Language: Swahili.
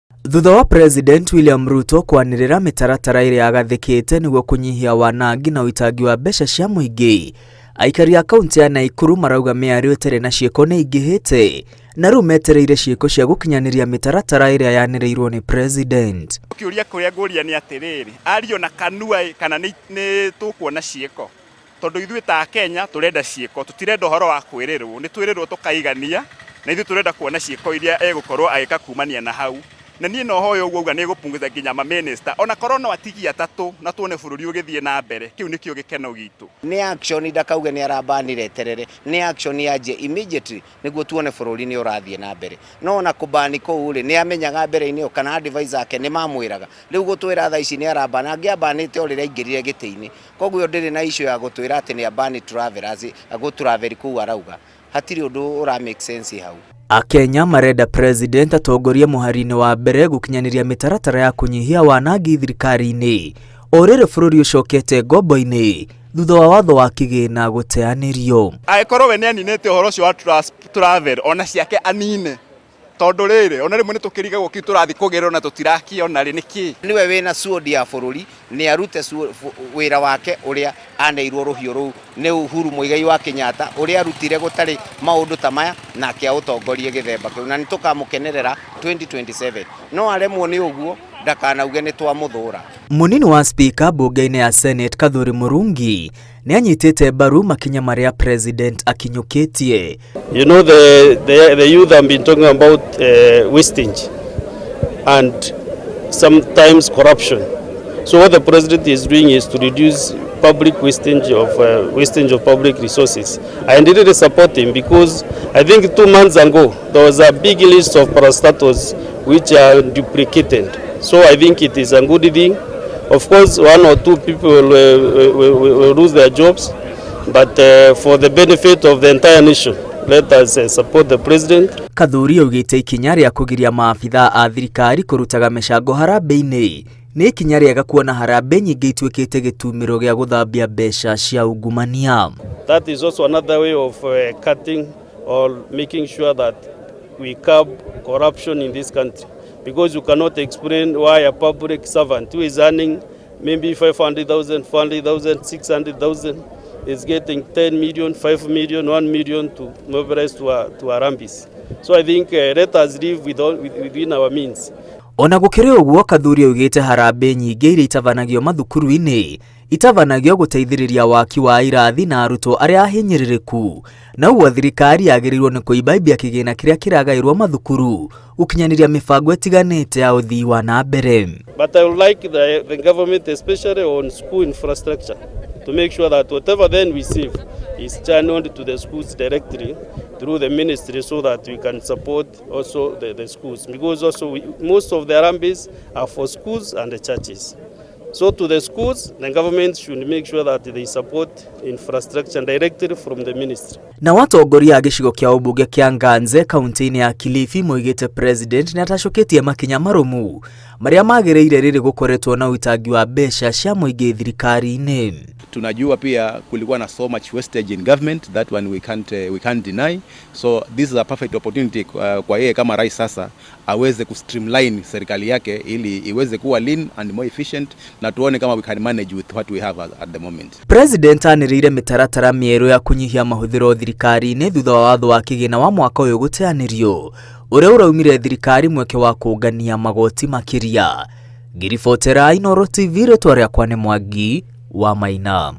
Thutha wa President William Ruto kwanirira mitaratara iri agathikite niguo kunyihia wanangi na uitangi wa mbeca cia muingi, aikari a kaunti ya Nakuru marauga miario itere na cieko ni ingihite na riu metereire cieko cia gukinyaniria mitaratara iria yanireirwo ni President. Kiuria kuria nguria ni atiriri ario na kanua kana ni tukuona cieko tondu ithui ta Kenya turenda cieko, tutirenda horo wa kwirirwo, ni twirirwo tukaigania na ithui turenda kuona cieko iria egukorwo agika kumania na hau. Na niĩ no hoyo uguo ni gupunguza nginya ma minister ona corona atigi atatu na tuone bururi ugithie na mbere, kiu nikio gikeno gitu. Ni action ndakauge ni arabanire terere, ni action yaje immediately niguo tuone bururi ni urathie na mbere. No ona kubani ko uri ni amenyaga mbere ini kana advisor ake ni mamwiraga riu gutwira tha ici ni arabana angiabanite orire ingirire gitiini, koguo ndiri na issue ya gutwira ati ni abani travelers agutravel ku arauga hatiri undu ura make sense hau. Akenya marenda President atongorie muharini wa mbere gukinyaniria mitaratara ya kunyihia wanangi thirikari-ini orire bururi ucokete ngombo-ini thutha wa watho wa kigina guteanirio. Aikorwo we ni aninete horo cio wa travel ona ciake anine tondu riri ona rimwe ni tukiriga guki turathi kugerera na tutirakiona ri niki niwe wina sword ya bururi ni arute wira wake uria aneirwo ruhio ru ni Uhuru Muigai wa Kenyatta uria arutire gutari maundu ta maya na kia utongorie githemba kiu na ni tukamukenerera 2027 no aremwo ni uguo ndakanauge ni twamuthura. Munini wa speaker bunge-ini ya Senate Kathuri Murungi ni anyitite baru makinya maria President akinyukitie. You know, the youth have been talking about wastage and sometimes corruption. So what the president is doing is to reduce public wastage of public resources. I really support him because I think 2 months ago there was a big list of parastatals which are duplicated. So I think it is a good thing. Of course, 1 or 2 people will lose their jobs, but for the benefit of the entire nation, let us support the president. Kathuri augite ikinya ria kugiria maabitha a thirikari kurutaga mecango harambe-ini ni ikinya riega kuona harambe nyingi itwikite gitumiro gia guthambia mbeca cia ungumania. That is also another way of cutting or making sure that we curb corruption in this country. Because you cannot explain why a public servant who is earning maybe 500,000, 400,000, 600,000 is getting 10 million, 5 million, 1 million to mobilize to Harambes. So I think let us live within our means. Ona gukiri uguo Kathuri augite harambe nyingi iria itavanagio mathukuru-ini itavanagio guteithiriria waki wa irathi na arutwo aria ahinyiririku na uguo thirikari yagirirwo ni kuibaibia kigina kiria kiragairwo mathukuru ukinyaniria mibango itiganite ya uthii wa na mbere. But I would like the government, especially on school infrastructure, to make sure that whatever then we receive is channeled to the schools directly through the ministry so that we can support also the schools. Because also most of the Harambes are for schools and the churches. So to the schools, the government should make sure that they support infrastructure directly from the ministry. Na watongoria a gicigo kia ubunge kia Nganze kaunti-ini ya Kilifi moigite President ni atacoketie makinya marumu maria magiriire riri gukoretwo na uitangi wa mbeca cia muingi thirikari-ini. Tunajua pia kulikuwa na so much wastage in government, that one we can't deny. So this is a perfect opportunity kwa yeye kama rais sasa aweze kustreamline serikali yake ili iweze kuwa lean and more efficient na tuone kama we can manage with what we have at the moment. President anirire mitaratara mieru ya kunyihia mahuthiro thirikari-ini thutha wa watho wa kigina wa mwaka uyu guteanirio uria uraumire thirikari mweke wa kungania magoti makiria. Ngiribotera Inooro TV, ritwa riakwa ni Mwangi wa Maina.